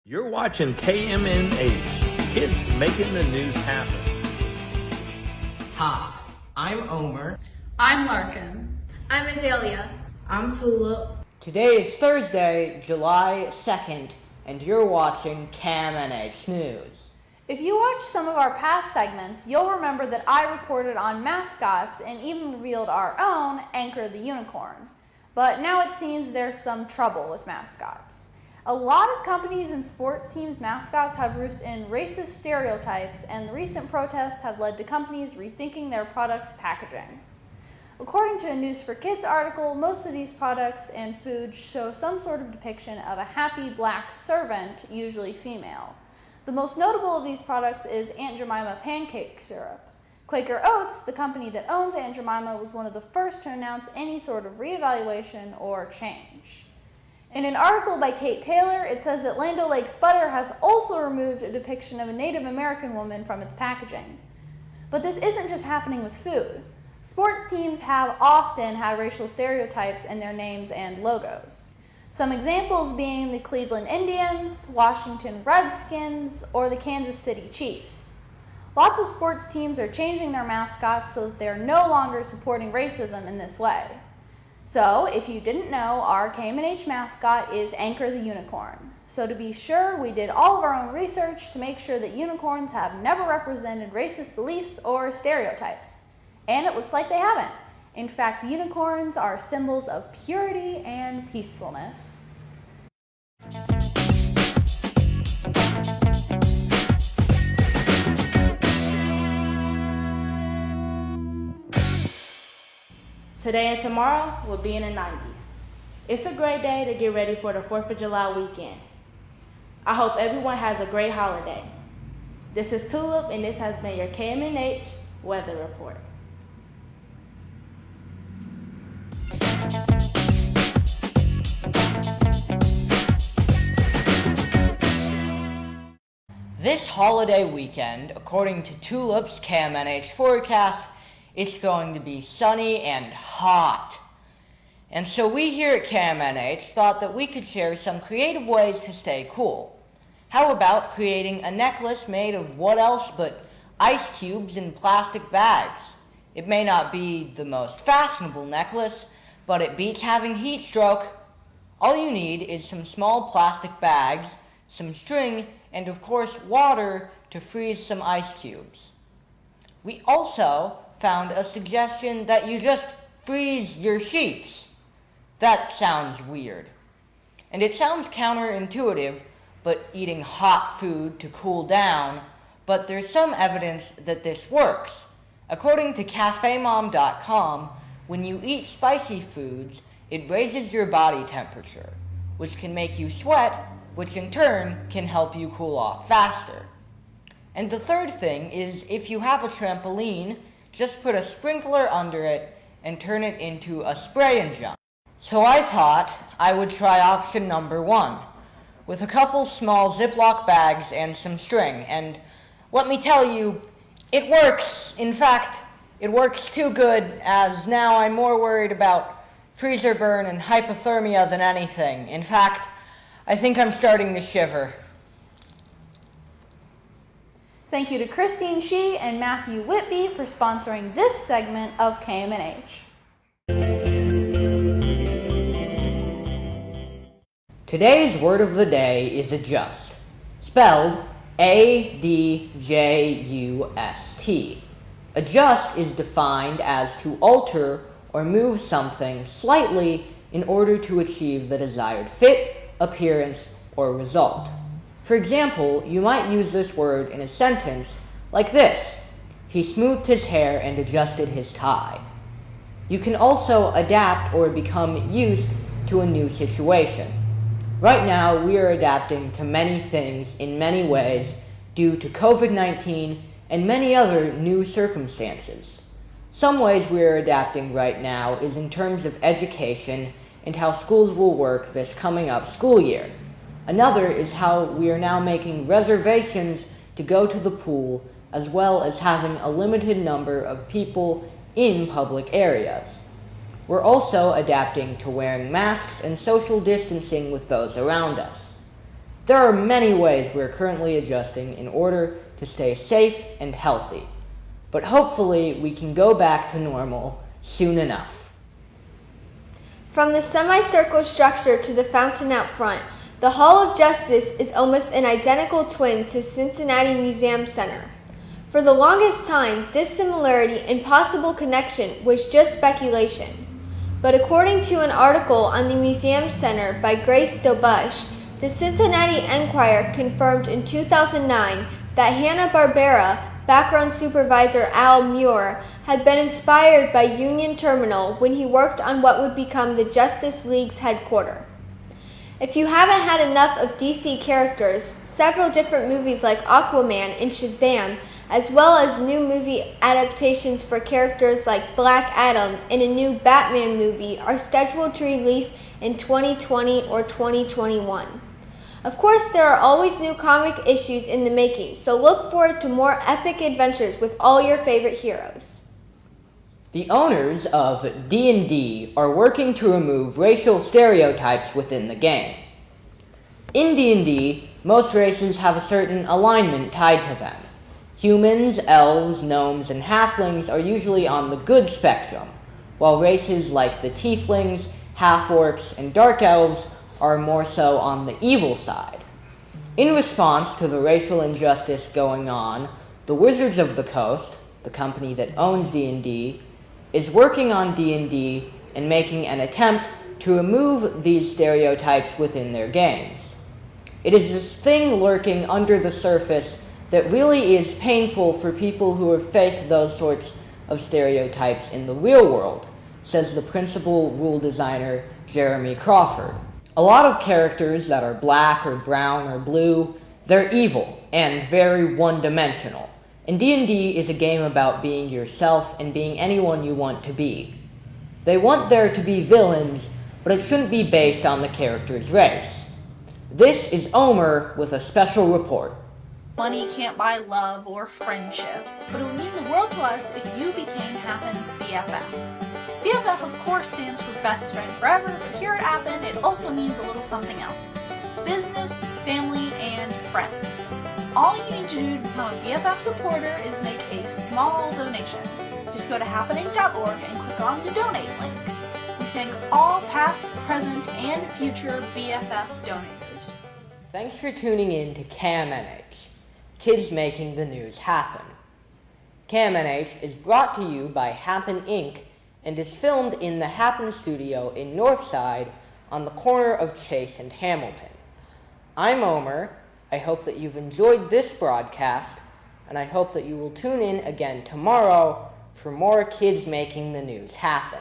You're watching KMNH, kids making the news happen. Hi, I'm Omer. I'm Larkin. I'm Azalea. I'm Tulip. Today is Thursday, July 2nd, and you're watching KMNH News. If you watched some of our past segments, you'll remember that I reported on mascots and even revealed our own, Anchor the Unicorn. But now it seems there's some trouble with mascots. A lot of companies and sports teams' mascots have rooted in racist stereotypes, and the recent protests have led to companies rethinking their products' packaging. According to a News for Kids article, most of these products and foods show some sort of depiction of a happy black servant, usually female. The most notable of these products is Aunt Jemima pancake syrup. Quaker Oats, the company that owns Aunt Jemima, was one of the first to announce any sort of reevaluation or change. In an article by Kate Taylor, it says that Land O'Lakes butter has also removed a depiction of a Native American woman from its packaging. But this isn't just happening with food. Sports teams have often had racial stereotypes in their names and logos. Some examples being the Cleveland Indians, Washington Redskins, or the Kansas City Chiefs. Lots of sports teams are changing their mascots so that they're no longer supporting racism in this way. So, if you didn't know, our KMNH mascot is Anchor the Unicorn. So to be sure, we did all of our own research to make sure that unicorns have never represented racist beliefs or stereotypes. And it looks like they haven't. In fact, unicorns are symbols of purity and peacefulness. Today and tomorrow will be in the 90s. It's a great day to get ready for the 4th of July weekend. I hope everyone has a great holiday. This is Tulip, and this has been your KMNH Weather Report. This holiday weekend, according to Tulip's KMNH forecast, it's going to be sunny and hot. And so we here at KMNH thought that we could share some creative ways to stay cool. How about creating a necklace made of what else but ice cubes in plastic bags? It may not be the most fashionable necklace, but it beats having heat stroke. All you need is some small plastic bags, some string, and of course water to freeze some ice cubes. We also found a suggestion that you just freeze your sheets. That sounds weird. And it sounds counterintuitive, but eating hot food to cool down, but there's some evidence that this works. According to cafemom.com, when you eat spicy foods, it raises your body temperature, which can make you sweat, which in turn can help you cool off faster. And the third thing is, if you have a trampoline, just put a sprinkler under it and turn it into a spray and jump. So I thought I would try option number 1, with a couple small Ziploc bags and some string, and let me tell you, it works. In fact, it works too good, as now I'm more worried about freezer burn and hypothermia than anything. In fact, I think I'm starting to shiver. Thank you to Christine Shee and Matthew Whitby for sponsoring this segment of KMNH. Today's word of the day is adjust, spelled A-D-J-U-S-T. Adjust is defined as to alter or move something slightly in order to achieve the desired fit, appearance, or result. For example, you might use this word in a sentence like this: he smoothed his hair and adjusted his tie. You can also adapt or become used to a new situation. Right now, we are adapting to many things in many ways due to COVID-19 and many other new circumstances. Some ways we are adapting right now is in terms of education and how schools will work this coming up school year. Another is how we are now making reservations to go to the pool, as well as having a limited number of people in public areas. We're also adapting to wearing masks and social distancing with those around us. There are many ways we're currently adjusting in order to stay safe and healthy, but hopefully we can go back to normal soon enough. From the semicircle structure to the fountain out front, the Hall of Justice is almost an identical twin to Cincinnati Museum Center. For the longest time, this similarity and possible connection was just speculation. But according to an article on the Museum Center by Grace Dobush, the Cincinnati Enquirer confirmed in 2009 that Hanna-Barbera background supervisor Al Muir had been inspired by Union Terminal when he worked on what would become the Justice League's headquarters. If you haven't had enough of DC characters, several different movies like Aquaman and Shazam, as well as new movie adaptations for characters like Black Adam and a new Batman movie are scheduled to release in 2020 or 2021. Of course, there are always new comic issues in the making, so look forward to more epic adventures with all your favorite heroes. The owners of D&D are working to remove racial stereotypes within the game. In D&D, most races have a certain alignment tied to them. Humans, elves, gnomes, and halflings are usually on the good spectrum, while races like the tieflings, half-orcs, and dark elves are more so on the evil side. In response to the racial injustice going on, the Wizards of the Coast, the company that owns D&D, is working on D&D and making an attempt to remove these stereotypes within their games. It is this thing lurking under the surface that really is painful for people who have faced those sorts of stereotypes in the real world, says the principal rule designer Jeremy Crawford. A lot of characters that are black or brown or blue, they're evil and very one-dimensional. And D&D is a game about being yourself and being anyone you want to be. They want there to be villains, but it shouldn't be based on the character's race. This is Omer with a special report. Money can't buy love or friendship, but it would mean the world to us if you became Happen's BFF. BFF of course stands for best friend forever, but here at Happen it also means a little something else. Business, family, and friends. All you need to do to become a BFF supporter is make a small donation. Just go to happening.org and click on the donate link. We thank all past, present, and future BFF donors. Thanks for tuning in to KMNH, Kids Making the News Happen. KMNH is brought to you by Happen Inc. and is filmed in the Happen studio in Northside on the corner of Chase and Hamilton. I'm Omer. I hope that you've enjoyed this broadcast, and I hope that you will tune in again tomorrow for more Kids Making the News Happen.